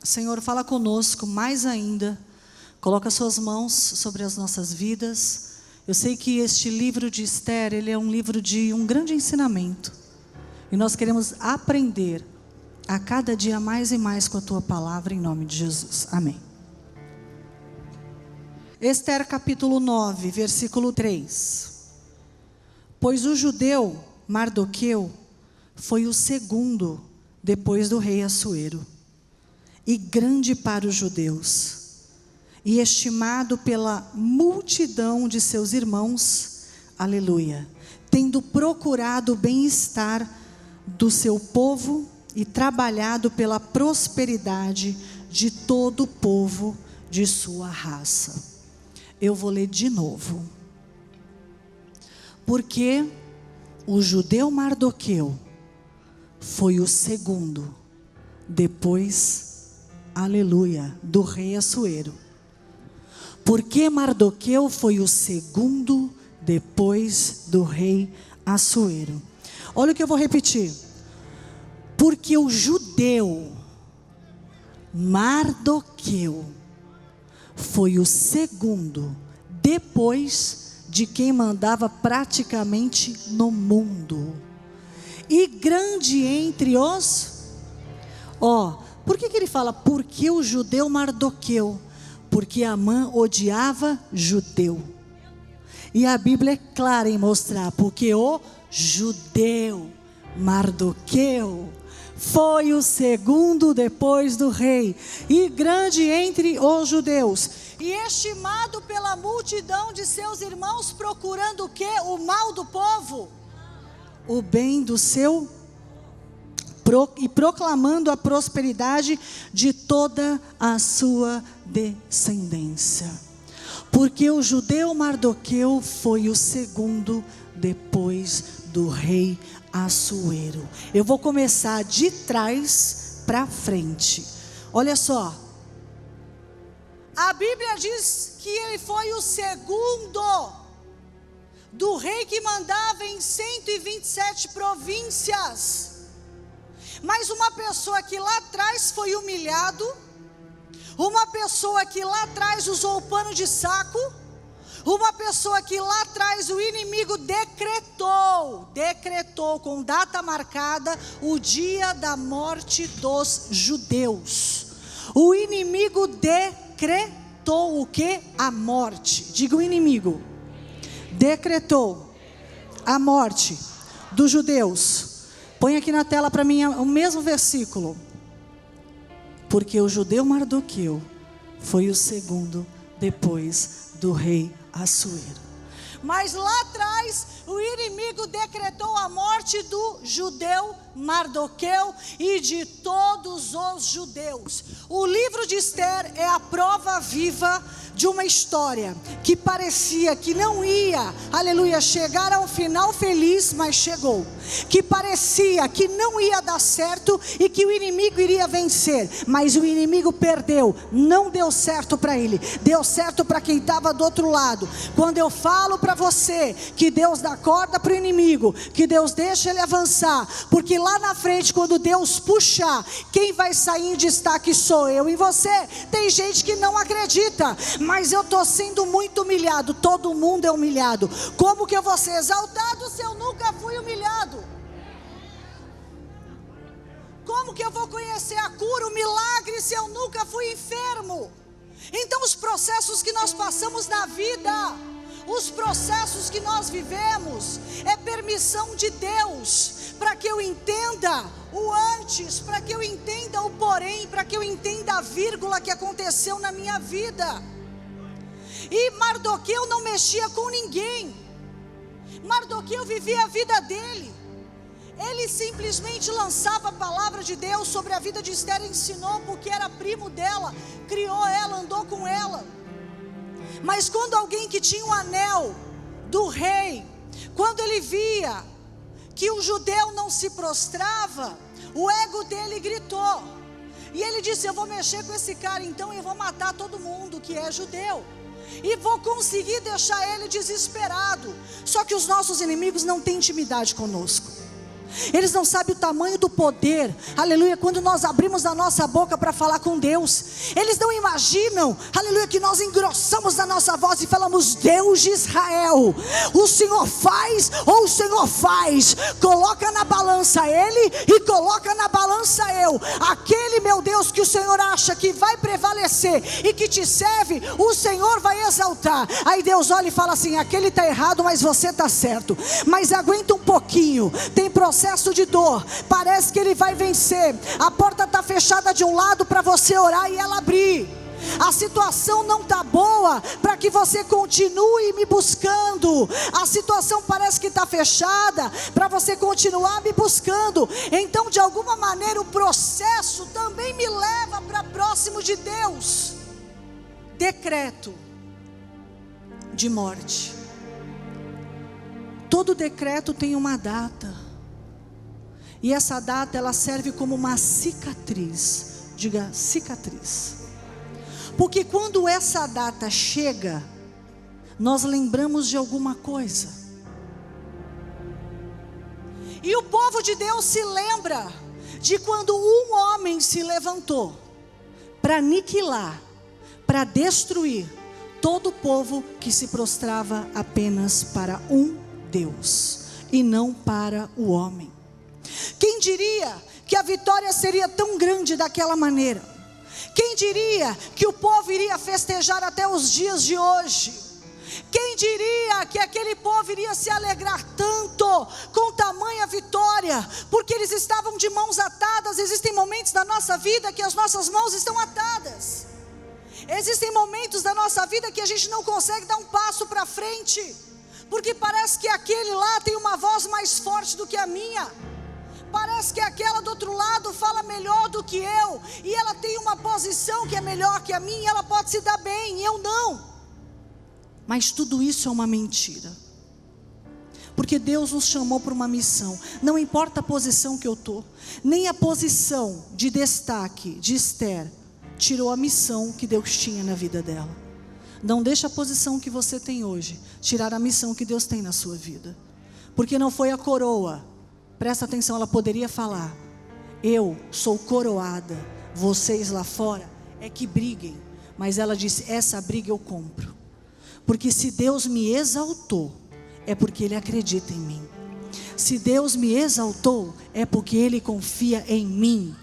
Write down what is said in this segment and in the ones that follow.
Senhor, fala conosco mais ainda. Coloca suas mãos sobre as nossas vidas. Eu sei que este livro de Esther, ele é um livro de um grande ensinamento. E nós queremos aprender a cada dia mais e mais com a tua palavra, em nome de Jesus. Amém. Esther capítulo 9, versículo 3. Pois o judeu Mardoqueu foi o segundo depois do rei Assuero, e grande para os judeus, e estimado pela multidão de seus irmãos, aleluia, tendo procurado o bem-estar do seu povo e trabalhado pela prosperidade de todo o povo de sua raça. Eu vou ler de novo. Porque o judeu Mardoqueu foi o segundo depois, aleluia, do rei Assuero. Porque Mardoqueu foi o segundo depois do rei Assuero. Olha o que eu vou repetir. Porque o judeu Mardoqueu foi o segundo depois de quem mandava praticamente no mundo, e grande entre os... por que ele fala, porque o judeu Mardoqueu? Porque Amã odiava judeu, e a Bíblia é clara em mostrar, porque o judeu Mardoqueu foi o segundo depois do rei, e grande entre os judeus, e estimado pela multidão de seus irmãos, procurando o quê? O mal do povo, o bem do seu, e proclamando a prosperidade de toda a sua descendência. Porque o judeu Mardoqueu foi o segundo depois do rei Assuero. Eu vou começar de trás para frente. Olha só. A Bíblia diz que ele foi o segundo do rei que mandava em 127 províncias. Mas uma pessoa que lá atrás foi humilhado, uma pessoa que lá atrás usou o pano de saco, uma pessoa que lá atrás o inimigo decretou com data marcada o dia da morte dos judeus. O inimigo decretou o que? A morte. Diga o inimigo. Decretou a morte dos judeus. Põe aqui na tela para mim o mesmo versículo. Porque o judeu Mardoqueu foi o segundo depois do rei Assuero. Mas lá atrás o inimigo decretou a morte do judeu Mardoqueu e de todos os judeus. O livro de Esther é a prova viva de uma história que parecia que não ia, aleluia, chegar ao final feliz, mas chegou. Que parecia que não ia dar certo e que o inimigo iria vencer, mas o inimigo perdeu, não deu certo para ele, deu certo para quem estava do outro lado. Quando eu falo para você que Deus dá corda para o inimigo, que Deus deixa ele avançar, porque lá na frente, quando Deus puxar, quem vai sair em destaque sou eu e você. Tem gente que não acredita, mas eu estou sendo muito humilhado. Todo mundo é humilhado. Como que eu vou ser exaltado se eu nunca fui humilhado? Como que eu vou conhecer a cura, o milagre, se eu nunca fui enfermo? Então os processos que nós passamos na vida, os processos que nós vivemos, é permissão de Deus, para que eu entenda o antes, para que eu entenda o porém, para que eu entenda a vírgula que aconteceu na minha vida. E Mardoqueu não mexia com ninguém. Mardoqueu vivia a vida dele. Ele simplesmente lançava a palavra de Deus sobre a vida de Esther, ensinou porque era primo dela, criou ela, andou com ela. Mas quando alguém que tinha um anel do rei, quando ele via que o judeu não se prostrava, o ego dele gritou. E ele disse, eu vou mexer com esse cara, então eu vou matar todo mundo que é judeu. E vou conseguir deixar ele desesperado. Só que os nossos inimigos não têm intimidade conosco. Eles não sabem o tamanho do poder, aleluia, quando nós abrimos a nossa boca para falar com Deus. Eles não imaginam, aleluia, que nós engrossamos a nossa voz e falamos: Deus de Israel, o Senhor faz ou o Senhor faz? Coloca na balança ele e coloca na balança eu. Aquele, meu Deus, que o Senhor acha que vai prevalecer e que te serve, o Senhor vai exaltar. Aí Deus olha e fala assim: aquele está errado, mas você está certo. Mas aguenta um pouquinho, tem processo de dor, parece que ele vai vencer. A porta está fechada de um lado para você orar e ela abrir. A situação não está boa para que você continue me buscando. A situação parece que está fechada para você continuar me buscando. Então, de alguma maneira, o processo também me leva para próximo de Deus. Decreto de morte. Todo decreto tem uma data. E essa data, ela serve como uma cicatriz. Diga, cicatriz. Porque quando essa data chega, nós lembramos de alguma coisa. E o povo de Deus se lembra de quando um homem se levantou para aniquilar, para destruir todo o povo que se prostrava apenas para um Deus e não para o homem. Quem diria que a vitória seria tão grande daquela maneira? Quem diria que o povo iria festejar até os dias de hoje? Quem diria que aquele povo iria se alegrar tanto com tamanha vitória? Porque eles estavam de mãos atadas. Existem momentos da nossa vida que as nossas mãos estão atadas. Existem momentos da nossa vida que a gente não consegue dar um passo para frente, porque parece que aquele lá tem uma voz mais forte do que a minha. Parece que aquela do outro lado fala melhor do que eu, e ela tem uma posição que é melhor que a minha, e ela pode se dar bem, e eu não. Mas tudo isso é uma mentira, porque Deus nos chamou para uma missão. Não importa a posição que eu estou, nem a posição de destaque de Esther tirou a missão que Deus tinha na vida dela. Não deixa a posição que você tem hoje tirar a missão que Deus tem na sua vida, porque não foi a coroa. Presta atenção, ela poderia falar: eu sou coroada, vocês lá fora é que briguem. Mas ela disse: essa briga eu compro, porque se Deus me exaltou, é porque Ele acredita em mim. Se Deus me exaltou, é porque Ele confia em mim.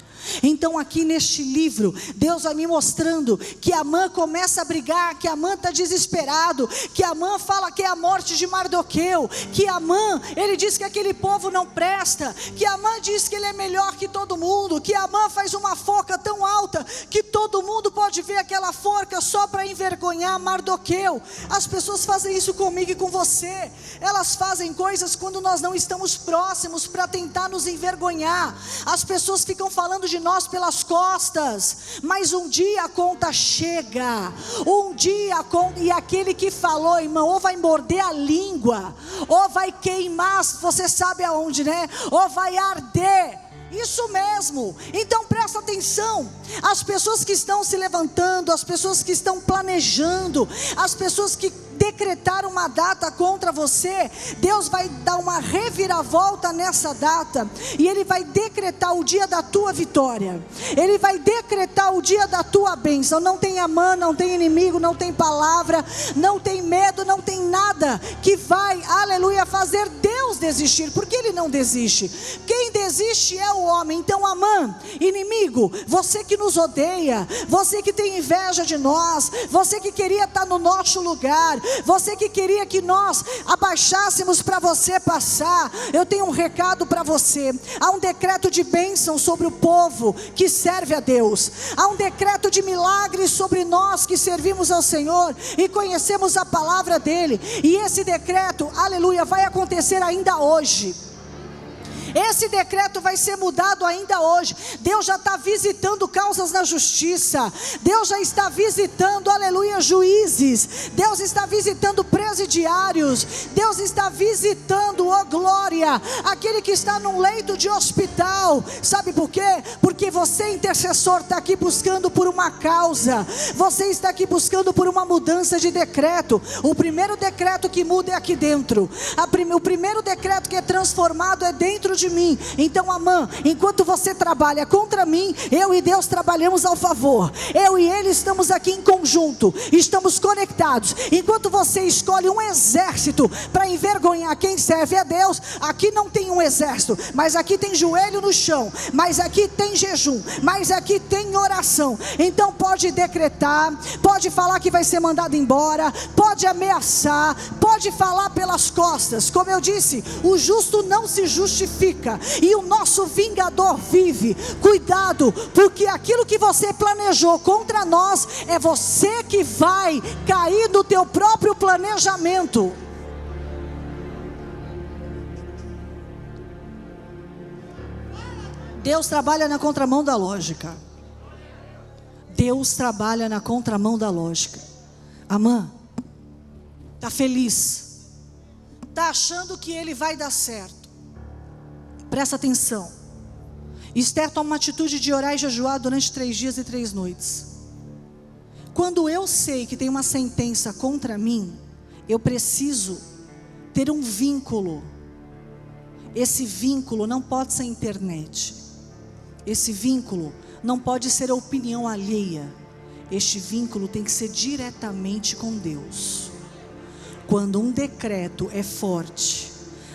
Então aqui neste livro, Deus vai me mostrando que Amã começa a brigar, que Amã está desesperado, que Amã fala que é a morte de Mardoqueu, que Amã, ele diz que aquele povo não presta, que Amã diz que ele é melhor que todo mundo, que Amã faz uma forca tão alta que todo mundo pode ver aquela forca só para envergonhar Mardoqueu. As pessoas fazem isso comigo e com você. Elas fazem coisas quando nós não estamos próximos para tentar nos envergonhar. As pessoas ficam falando de nós pelas costas, mas um dia a conta chega. Um dia a conta, e aquele que falou, irmão, ou vai morder a língua, ou vai queimar, você sabe aonde, né? Ou vai arder. Isso mesmo. Então presta atenção. As pessoas que estão se levantando, as pessoas que estão planejando, as pessoas que decretaram uma data contra você, Deus vai dar uma reviravolta nessa data, e Ele vai decretar o dia da tua vitória. Ele vai decretar o dia da tua bênção. Não tem Amã, não tem inimigo, não tem palavra, não tem medo, não tem nada que vai, aleluia, fazer Deus desistir, porque Ele não desiste. Quem desiste é o homem. Então Amã, inimigo, você que nos odeia, você que tem inveja de nós, você que queria estar no nosso lugar, você que queria que nós abaixássemos para você passar, eu tenho um recado para você. Há um decreto de bênção sobre o povo que serve a Deus. Há um decreto de milagres sobre nós que servimos ao Senhor e conhecemos a palavra dEle. E esse decreto, aleluia, vai acontecer ainda hoje. Esse decreto vai ser mudado ainda hoje. Deus já está visitando causas na justiça. Deus já está visitando, aleluia, juízes. Deus está visitando presidiários. Deus está visitando, oh glória, aquele que está num leito de hospital. Sabe por quê? Porque você, intercessor, está aqui buscando por uma causa. Você está aqui buscando por uma mudança de decreto. O primeiro decreto que muda é aqui dentro. O primeiro decreto que é transformado é dentro de de mim. Então, Amã, enquanto você trabalha contra mim, eu e Deus trabalhamos ao favor. Eu e ele estamos aqui em conjunto, estamos conectados. Enquanto você escolhe um exército para envergonhar quem serve a Deus, aqui não tem um exército, mas aqui tem joelho no chão, mas aqui tem jejum, mas aqui tem oração. Então pode decretar, pode falar que vai ser mandado embora, pode ameaçar, pode falar pelas costas. Como eu disse, o justo não se justifica, e o nosso vingador vive. Cuidado, porque aquilo que você planejou contra nós, é você que vai cair no teu próprio planejamento. Deus trabalha na contramão da lógica. Deus trabalha na contramão da lógica. Amã, está feliz, está achando que ele vai dar certo. Presta atenção. Esther toma uma atitude de orar e jejuar durante 3 dias e 3 noites. Quando eu sei que tem uma sentença contra mim, eu preciso ter um vínculo. Esse vínculo não pode ser internet. Esse vínculo não pode ser a opinião alheia. Este vínculo tem que ser diretamente com Deus. Quando um decreto é forte,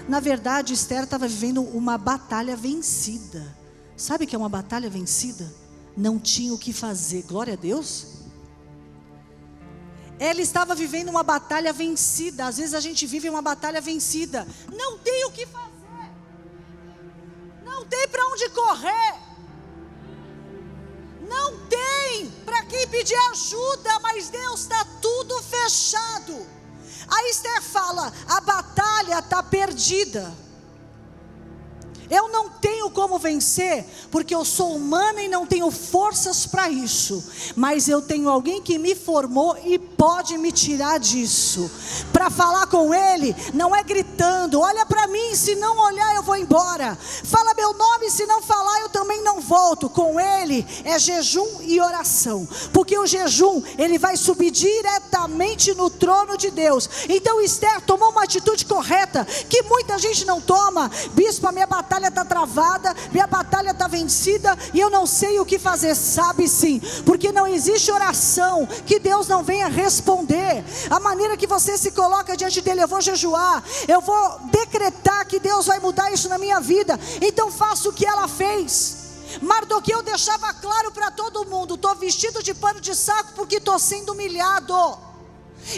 na verdade Esther estava vivendo uma batalha vencida. Sabe o que é uma batalha vencida? Não tinha o que fazer. Glória a Deus. Ela estava vivendo uma batalha vencida. Às vezes a gente vive uma batalha vencida. Não tem o que fazer. Não tem para onde correr. Não tem para quem pedir ajuda, mas Deus está tudo fechado. A Esther fala, a batalha está perdida. Eu não tenho como vencer, porque eu sou humana e não tenho forças para isso. Mas eu tenho alguém que me formou e pode me tirar disso. Para falar com ele, não é gritando, olha para mim, se não olhar eu vou embora. Fala meu nome, se não falar eu também não volto. Com ele é jejum e oração. Porque o jejum, ele vai subir diretamente no trono de Deus. Então Esther tomou uma atitude correta, que muita gente não toma. Bispo, a minha batalha está travada, minha batalha está vencida e eu não sei o que fazer. Sabe sim, porque não existe oração que Deus não venha responder. A maneira que você se coloca diante dele, eu vou jejuar, eu vou decretar que Deus vai mudar isso na minha vida, então faça o que ela fez. Mardoqueu deixava claro para todo mundo, estou vestido de pano de saco porque estou sendo humilhado,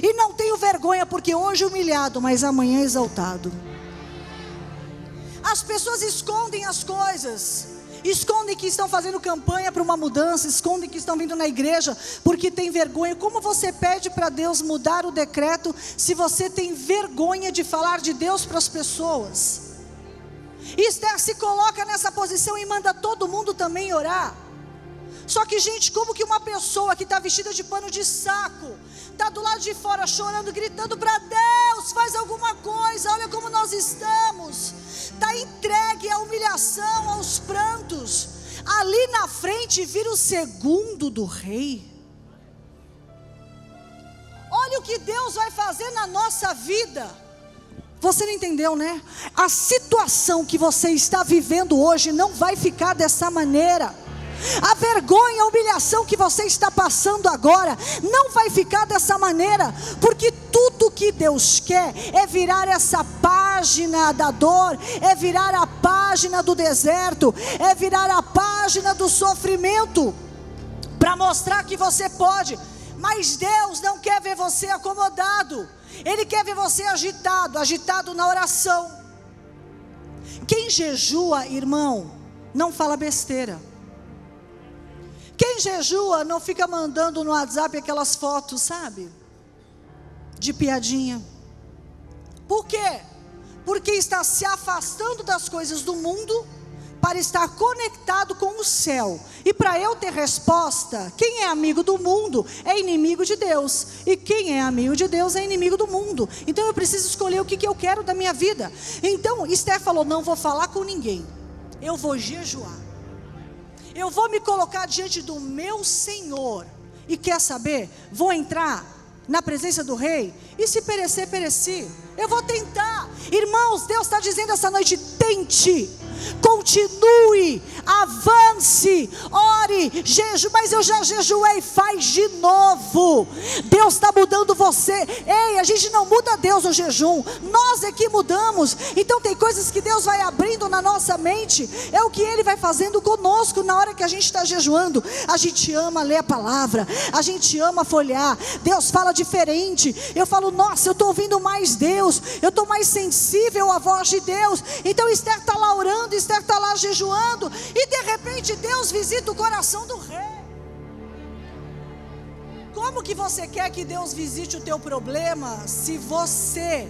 e não tenho vergonha, porque hoje humilhado, mas amanhã exaltado. As pessoas escondem as coisas, escondem que estão fazendo campanha para uma mudança, escondem que estão vindo na igreja porque tem vergonha. Como você pede para Deus mudar o decreto se você tem vergonha de falar de Deus para as pessoas? Esther se coloca nessa posição e manda todo mundo também orar. Só que, gente, como que uma pessoa que está vestida de pano de saco, está do lado de fora chorando, gritando para Deus, faz alguma coisa, olha como nós estamos, está entregue à humilhação, aos prantos, ali na frente vira o segundo do rei? Olha o que Deus vai fazer na nossa vida. Você não entendeu, né? A situação que você está vivendo hoje não vai ficar dessa maneira. A vergonha, a humilhação que você está passando agora não vai ficar dessa maneira, porque tudo que Deus quer é virar essa página da dor, é virar a página do deserto, é virar a página do sofrimento, para mostrar que você pode. Mas Deus não quer ver você acomodado, Ele quer ver você agitado na oração. Quem jejua, irmão, não fala besteira. Quem jejua não fica mandando no WhatsApp aquelas fotos, sabe? De piadinha. Por quê? Porque está se afastando das coisas do mundo para estar conectado com o céu. E para eu ter resposta, quem é amigo do mundo é inimigo de Deus. E quem é amigo de Deus é inimigo do mundo. Então eu preciso escolher o que eu quero da minha vida. Então Esther falou, não vou falar com ninguém, eu vou jejuar. Eu vou me colocar diante do meu Senhor. E quer saber? Vou entrar na presença do rei. E se perecer, pereci. Eu vou tentar. Irmãos, Deus está dizendo essa noite, tente. Continue, avance, ore, jejum, mas eu já jejuei, faz de novo. Deus está mudando você. Ei, a gente não muda Deus no jejum, nós é que mudamos. Então tem coisas que Deus vai abrindo na nossa mente, é o que Ele vai fazendo conosco na hora que a gente está jejuando. A gente ama ler a palavra, a gente ama folhear. Deus fala diferente. Eu falo, nossa, eu estou ouvindo mais Deus, eu estou mais sensível à voz de Deus. Então Esther está lá orando, Esther está lá jejuando, e de repente Deus visita o coração do rei. Como que você quer que Deus visite o teu problema se você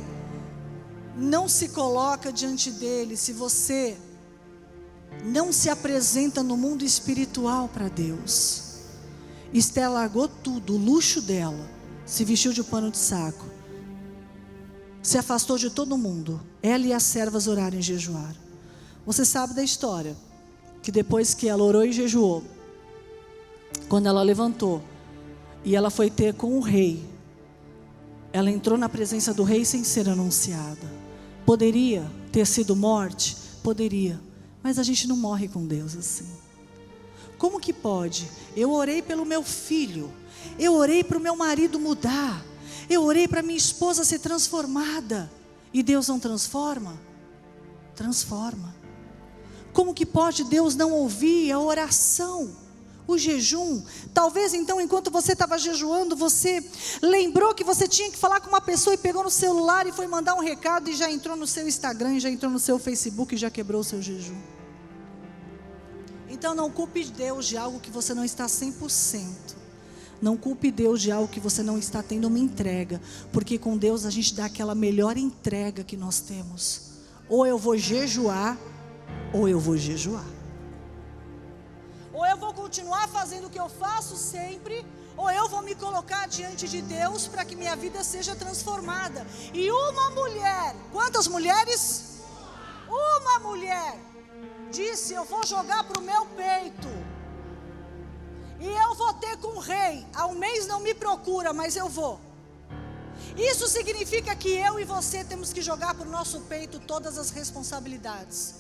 não se coloca diante dele, se você não se apresenta no mundo espiritual para Deus? Esther largou tudo, o luxo dela, se vestiu de pano de saco, se afastou de todo mundo. Ela e as servas oraram e jejuaram. Você sabe da história, que depois que ela orou e jejuou, quando ela levantou e ela foi ter com o rei, ela entrou na presença do rei sem ser anunciada. Poderia ter sido morte? Poderia, mas a gente não morre com Deus assim. Como que pode? Eu orei pelo meu filho, eu orei para o meu marido mudar, eu orei para minha esposa ser transformada, e Deus não transforma? Transforma. Como que pode Deus não ouvir a oração, o jejum? Talvez então, enquanto você estava jejuando, você lembrou que você tinha que falar com uma pessoa e pegou no celular e foi mandar um recado e já entrou no seu Instagram, e já entrou no seu Facebook e já quebrou o seu jejum. Então não culpe Deus de algo que você não está 100%. Não culpe Deus de algo que você não está tendo uma entrega, porque com Deus a gente dá aquela melhor entrega que nós temos. Ou eu vou jejuar, ou eu vou jejuar. Ou eu vou continuar fazendo o que eu faço sempre, ou eu vou me colocar diante de Deus para que minha vida seja transformada. E uma mulher, quantas mulheres? Uma mulher disse: eu vou jogar para o meu peito, e eu vou ter com o rei. Há um mês não me procura, mas eu vou. Isso significa que eu e você temos que jogar para o nosso peito todas as responsabilidades,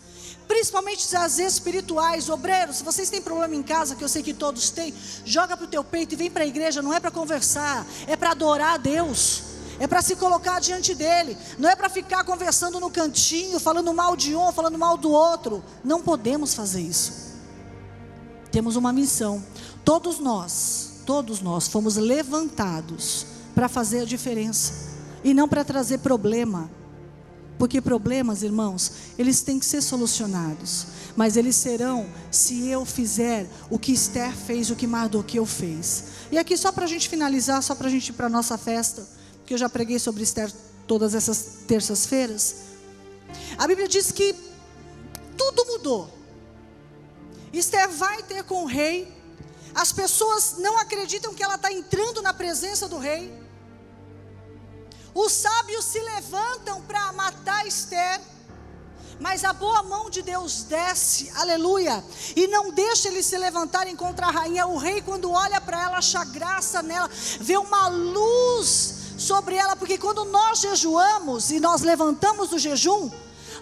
principalmente as espirituais. Obreiros, se vocês têm problema em casa, que eu sei que todos têm, joga para o teu peito e vem para a igreja. Não é para conversar, é para adorar a Deus, é para se colocar diante dele. Não é para ficar conversando no cantinho, falando mal de um, falando mal do outro. Não podemos fazer isso. Temos uma missão. Todos nós fomos levantados para fazer a diferença, e não para trazer problema. Porque problemas, irmãos, eles têm que ser solucionados, mas eles serão se eu fizer o que Esther fez, o que Mardoqueu fez. E aqui, só para a gente finalizar, só para a gente ir para a nossa festa, porque eu já preguei sobre Esther todas essas terças-feiras. A Bíblia diz que tudo mudou. Esther vai ter com o rei. As pessoas não acreditam que ela está entrando na presença do rei. Os sábios se levantam para matar Esther, mas a boa mão de Deus desce, aleluia, e não deixa eles se levantarem contra a rainha. O rei, quando olha para ela, acha graça nela, vê uma luz sobre ela, porque quando nós jejuamos e nós levantamos o jejum,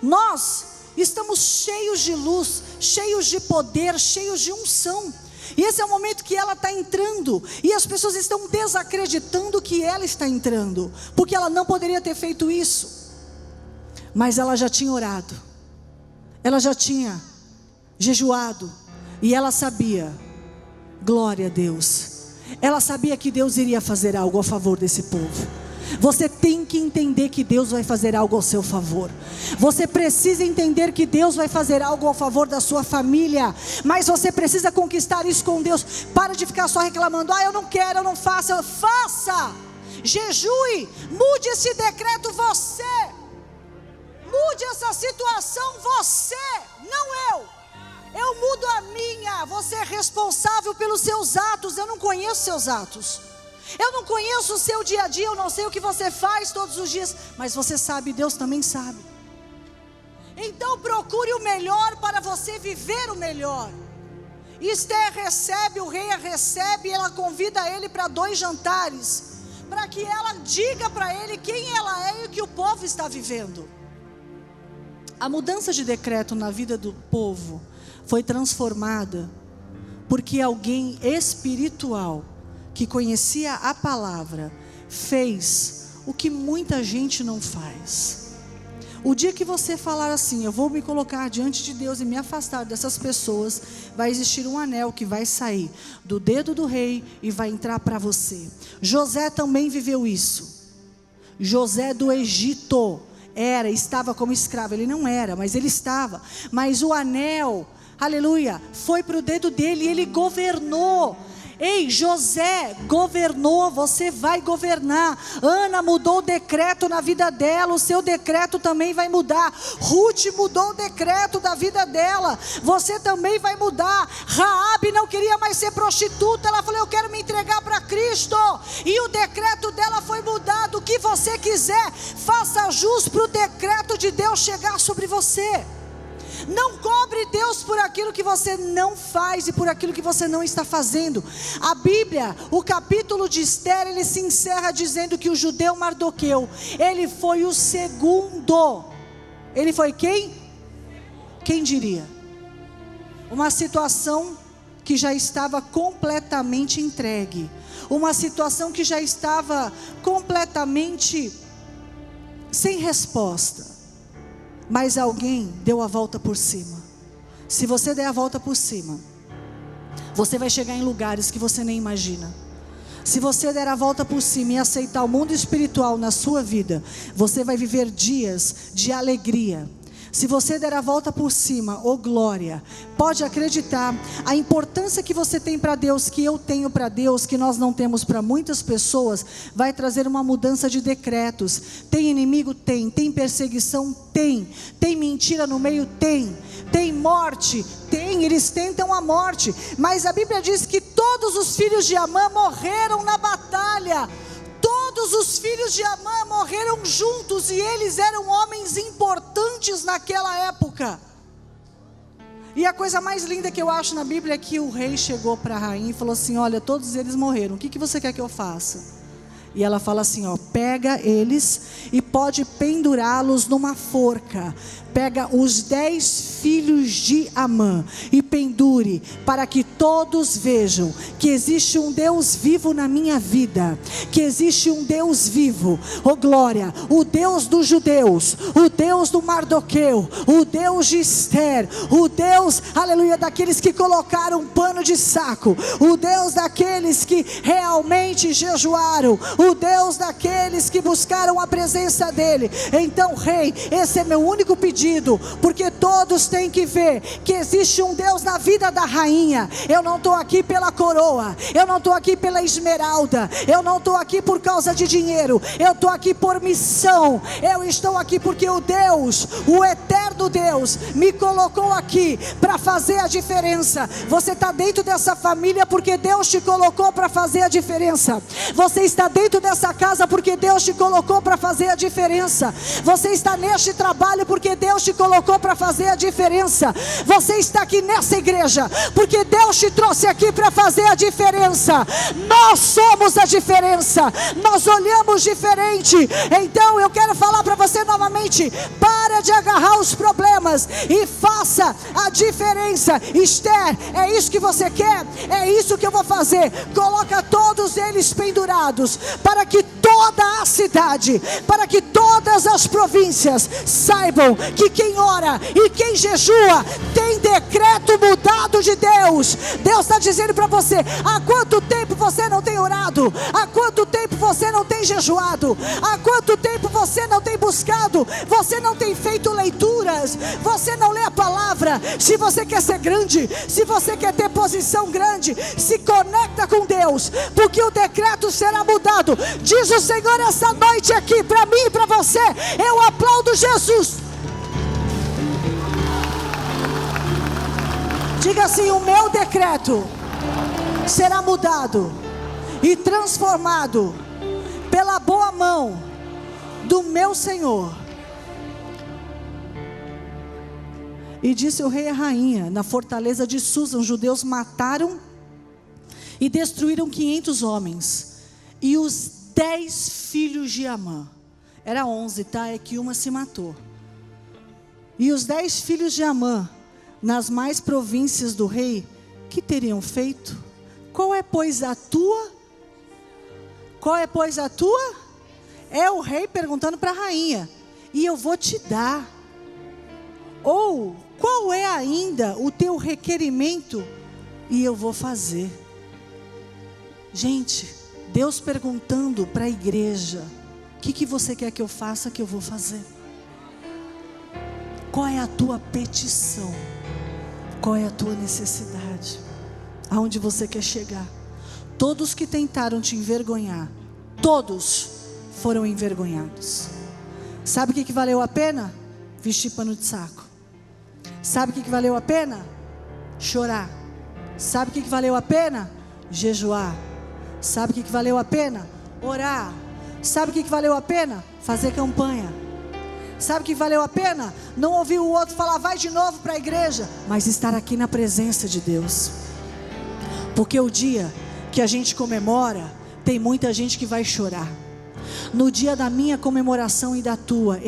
nós estamos cheios de luz, cheios de poder, cheios de unção. E esse é o momento que ela está entrando, e as pessoas estão desacreditando que ela está entrando, porque ela não poderia ter feito isso. Mas ela já tinha orado, ela já tinha jejuado, e ela sabia, glória a Deus, ela sabia que Deus iria fazer algo a favor desse povo. Você tem que entender que Deus vai fazer algo ao seu favor. Você precisa entender que Deus vai fazer algo ao favor da sua família. Mas você precisa conquistar isso com Deus. Para de ficar só reclamando: eu não quero, eu não faço. Faça, jejue, mude esse decreto você. Mude essa situação você, não eu. Eu mudo a minha. Você é responsável pelos seus atos. Eu não conheço seus atos, eu não conheço o seu dia a dia, eu não sei o que você faz todos os dias, mas você sabe, Deus também sabe. Então procure o melhor para você viver o melhor. Esther recebe, o rei a recebe, e ela convida ele para 2 jantares, para que ela diga para ele quem ela é e o que o povo está vivendo. A mudança de decreto na vida do povo foi transformada porque alguém espiritual, que conhecia a palavra, fez o que muita gente não faz. O dia que você falar assim, eu vou me colocar diante de Deus e me afastar dessas pessoas, vai existir um anel que vai sair do dedo do rei e vai entrar para você. José também viveu isso. José do Egito estava como escravo. Ele não era, mas ele estava. Mas o anel, aleluia, foi para o dedo dele e ele governou. Ei, José governou, você vai governar. Ana mudou o decreto na vida dela, o seu decreto também vai mudar. Ruth mudou o decreto da vida dela, você também vai mudar. Raabe não queria mais ser prostituta, ela falou: eu quero me entregar para Cristo, e o decreto dela foi mudado. O que você quiser, faça jus para o decreto de Deus chegar sobre você. Não cobre Deus por aquilo que você não faz e por aquilo que você não está fazendo. A Bíblia, o capítulo de Esther, ele se encerra dizendo que o judeu Mardoqueu, ele foi o segundo. Ele foi quem? Quem diria? Uma situação que já estava completamente entregue. Uma situação que já estava completamente sem resposta. Mas alguém deu a volta por cima. Se você der a volta por cima, você vai chegar em lugares que você nem imagina. Se você der a volta por cima e aceitar o mundo espiritual na sua vida, você vai viver dias de alegria. Se você der a volta por cima, oh glória, pode acreditar, a importância que você tem para Deus, que eu tenho para Deus, que nós não temos para muitas pessoas, vai trazer uma mudança de decretos. Tem inimigo? Tem perseguição? Tem mentira no meio? Tem morte? Tem, eles tentam a morte, mas a Bíblia diz que todos os filhos de Amã morreram na batalha. Todos os filhos de Amã morreram juntos, e eles eram homens importantes naquela época. E a coisa mais linda que eu acho na Bíblia é que o rei chegou para a rainha e falou assim: olha, todos eles morreram, o que você quer que eu faça? E ela fala assim, pega eles e pode pendurá-los numa forca. Pega os 10 filhos de Amã e pendure, para que todos vejam que existe um Deus vivo na minha vida, que existe um Deus vivo, oh glória, o Deus dos judeus, o Deus do Mardoqueu, o Deus de Esther, o Deus, aleluia, daqueles que colocaram um pano de saco, o Deus daqueles que realmente jejuaram, o Deus daqueles que buscaram a presença dele. Então, rei, esse é meu único pedido, porque todos têm que ver que existe um Deus na vida da rainha. Eu não estou aqui pela coroa, eu não estou aqui pela esmeralda, eu não estou aqui por causa de dinheiro, eu estou aqui por missão. Eu estou aqui porque o Deus, o eterno Deus, me colocou aqui para fazer a diferença. Você está dentro dessa família porque Deus te colocou para fazer a diferença. Você está dentro dessa casa porque Deus te colocou para fazer a diferença. Você está neste trabalho porque Deus te colocou para fazer a diferença. Você está aqui nessa igreja porque Deus te trouxe aqui para fazer a diferença. Nós somos a diferença, nós olhamos diferente. Então eu quero falar para você novamente: para de agarrar os problemas e faça a diferença. Esther, é isso que você quer? É isso que eu vou fazer. Coloca todos eles pendurados, para que toda a cidade, para que todas as províncias saibam que quem ora e quem jejua tem decreto mudado de Deus. Deus está dizendo para você: há quanto tempo você não tem orado? Há quanto tempo você não tem jejuado? Há quanto tempo você não tem buscado? Você não tem feito leituras? Você não lê a palavra? Se você quer ser grande, se você quer ter posição grande, se conecta com Deus, porque o decreto será mudado. Diz o Senhor essa noite aqui para mim e para você: eu aplaudo Jesus. Diga assim: o meu decreto será mudado e transformado pela boa mão do meu Senhor. E disse o rei e a rainha: na fortaleza de Susa, os judeus mataram e destruíram 500 homens. E os 10 filhos de Amã, era 11, tá? É que uma se matou. E os 10 filhos de Amã, nas mais províncias do rei, que teriam feito? Qual é, pois, a tua? Qual é, pois, a tua? É o rei perguntando para a rainha. E eu vou te dar. Ou, qual é ainda o teu requerimento? E eu vou fazer. Gente, Deus perguntando para a igreja: o que você quer que eu faça, que eu vou fazer? Qual é a tua petição? Qual é a tua necessidade? Aonde você quer chegar? Todos que tentaram te envergonhar, todos foram envergonhados. Sabe o que valeu a pena? Vestir pano de saco. Sabe o que valeu a pena? Chorar. Sabe o que valeu a pena? Jejuar. Sabe o que valeu a pena? Orar. Sabe o que valeu a pena? Fazer campanha. Sabe o que valeu a pena? Não ouvir o outro falar, vai de novo para a igreja, mas estar aqui na presença de Deus. Porque o dia que a gente comemora, tem muita gente que vai chorar. No dia da minha comemoração e da tua,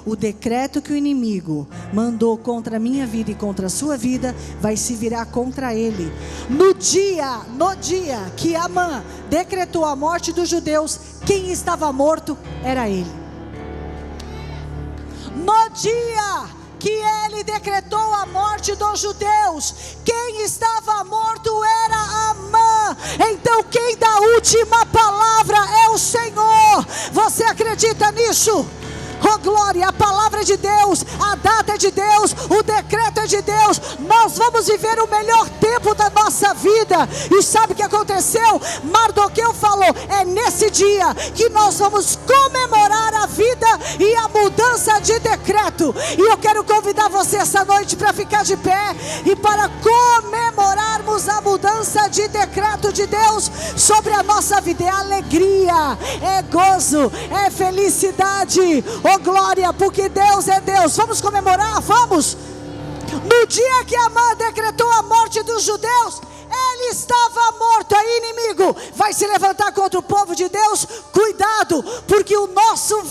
o decreto que o inimigo mandou contra a minha vida e contra a sua vida, vai se virar contra ele. No dia que Amã decretou a morte dos judeus, quem estava morto era ele. No dia que ele decretou a morte dos judeus, quem estava morto era Amã. Então quem dá a última palavra é o Senhor. Você acredita nisso? Oh glória, a palavra é de Deus, a data é de Deus, o decreto é de Deus. Nós vamos viver o melhor tempo da nossa vida. E sabe o que aconteceu? Mardoqueu falou, é nesse dia que nós vamos comemorar a vida e a mudança de decreto. E eu quero convidar você essa noite para ficar de pé e para comemorarmos a mudança de decreto de Deus sobre a nossa vida. É alegria, é gozo, é felicidade. Oh glória, porque Deus é Deus. Vamos comemorar? Vamos. No dia que Amã decretou a morte dos judeus, ele estava morto. Aí inimigo vai se levantar contra o povo de Deus. Cuidado, porque o nosso